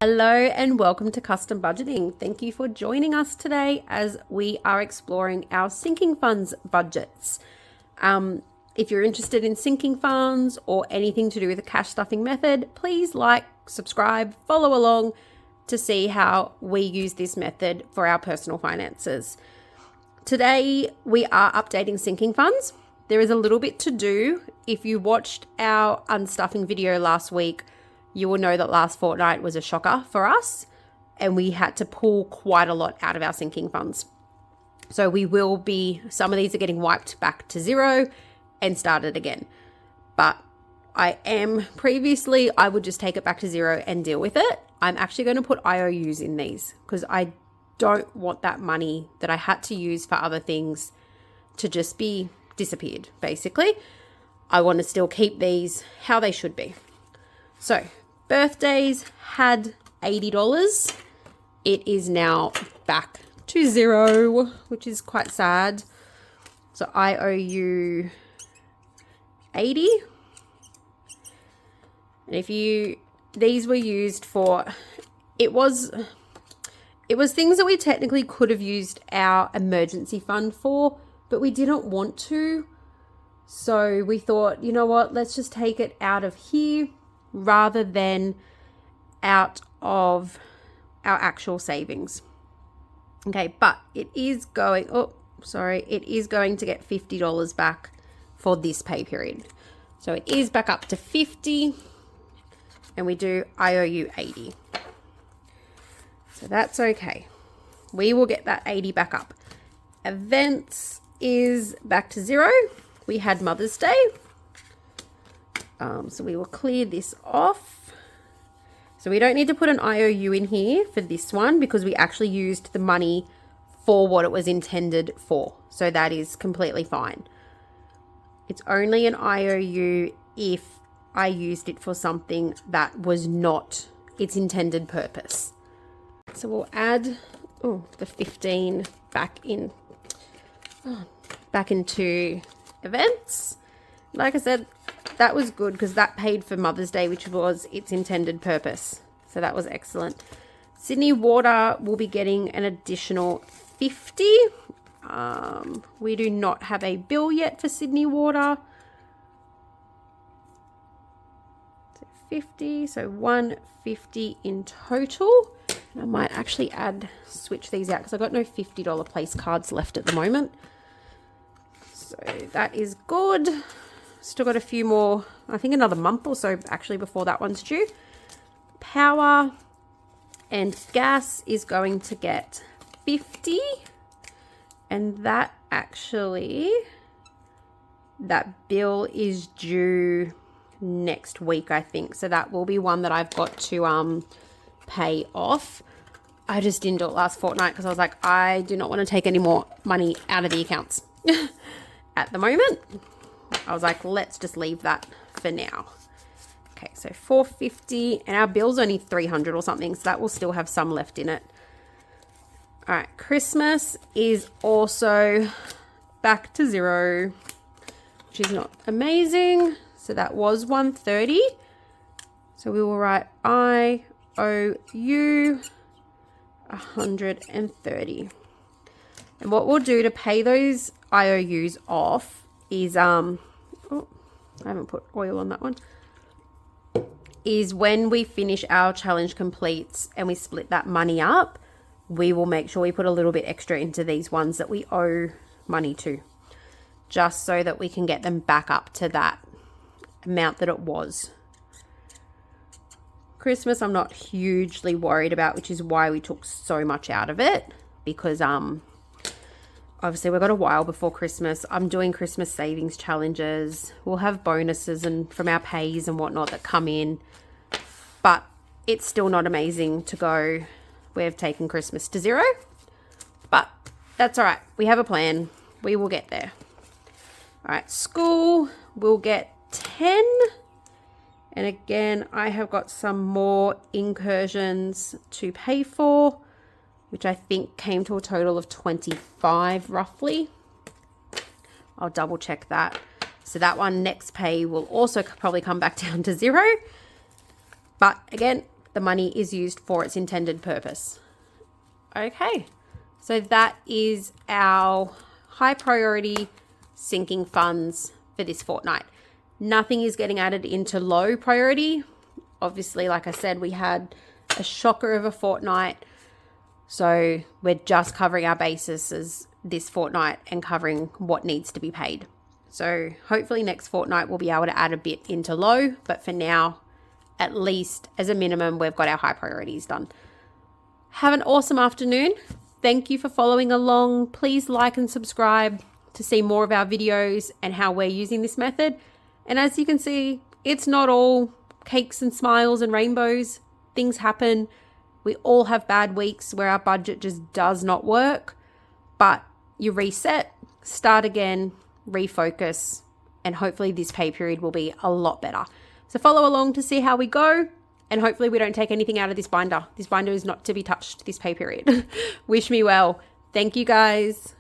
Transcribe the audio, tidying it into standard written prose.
Hello and welcome to Custom Budgeting. Thank you for joining us today as we are exploring our sinking funds budgets. If you're interested in sinking funds or anything to do with the cash stuffing method, please like, subscribe, follow along to see how we use this method for our personal finances. Today we are updating sinking funds. There is a little bit to do. If you watched our unstuffing video last week, you will know that last fortnight was a shocker for us and we had to pull quite a lot out of our sinking funds. So some of these are getting wiped back to zero and started again. But I would just take it back to zero and deal with it. I'm actually going to put IOUs in these because I don't want that money that I had to use for other things to just be disappeared, basically. I want to still keep these how they should be. So birthdays had $80. It is now back to zero, which is quite sad. So I owe you 80. And these were used for, it was things that we technically could have used our emergency fund for, but we didn't want to. So we thought, you know what, let's just take it out of here rather than out of our actual savings. Okay, but it is going to get $50 back for this pay period. So it is back up to 50 and we do IOU 80. So that's okay. We will get that 80 back up. Events is back to zero. We had Mother's Day. So we will clear this off. So we don't need to put an IOU in here for this one because we actually used the money for what it was intended for. So that is completely fine. It's only an IOU if I used it for something that was not its intended purpose. So we'll add the 15 back into events. Like I said, that was good because that paid for Mother's Day, which was its intended purpose. So that was excellent. Sydney Water will be getting an additional 50. We do not have a bill yet for Sydney Water. So 50, so 150 in total. And I might actually switch these out because I've got no $50 place cards left at the moment. So that is good. Still got a few more, I think another month or so actually before that one's due. Power and gas is going to get 50. And that bill is due next week, I think. So that will be one that I've got to pay off. I just didn't do it last fortnight because I was like, I do not want to take any more money out of the accounts at the moment. I was like, let's just leave that for now. Okay, so $450 and our bill's only $300 or something, so that will still have some left in it. All right, Christmas is also back to zero, which is not amazing. So that was $130. So we will write I owe you $130. And what we'll do to pay those IOUs off is I haven't put oil on that one, is when we finish our challenge completes and we split that money up, we will make sure we put a little bit extra into these ones that we owe money to, just so that we can get them back up to that amount that it was. Christmas I'm not hugely worried about, which is why we took so much out of it, because obviously we've got a while before Christmas. I'm doing Christmas savings challenges. We'll have bonuses and from our pays and whatnot that come in. But it's still not amazing to go, we've taken Christmas to zero. But that's all right. We have a plan. We will get there. All right, school will get 10. And again, I have got some more incursions to pay for, which I think came to a total of 25 roughly. I'll double check that. So that one next pay will also probably come back down to zero. But again, the money is used for its intended purpose. Okay, so that is our high priority sinking funds for this fortnight. Nothing is getting added into low priority. Obviously, like I said, we had a shocker of a fortnight. So we're just covering our bases this fortnight and covering what needs to be paid. So hopefully next fortnight we'll be able to add a bit into low. But for now, at least as a minimum, we've got our high priorities done. Have an awesome afternoon. Thank you for following along. Please like and subscribe to see more of our videos and how we're using this method. And as you can see, it's not all cakes and smiles and rainbows. Things happen. We all have bad weeks where our budget just does not work, but you reset, start again, refocus, and hopefully this pay period will be a lot better. So follow along to see how we go, and hopefully we don't take anything out of this binder. This binder is not to be touched this pay period. Wish me well. Thank you guys.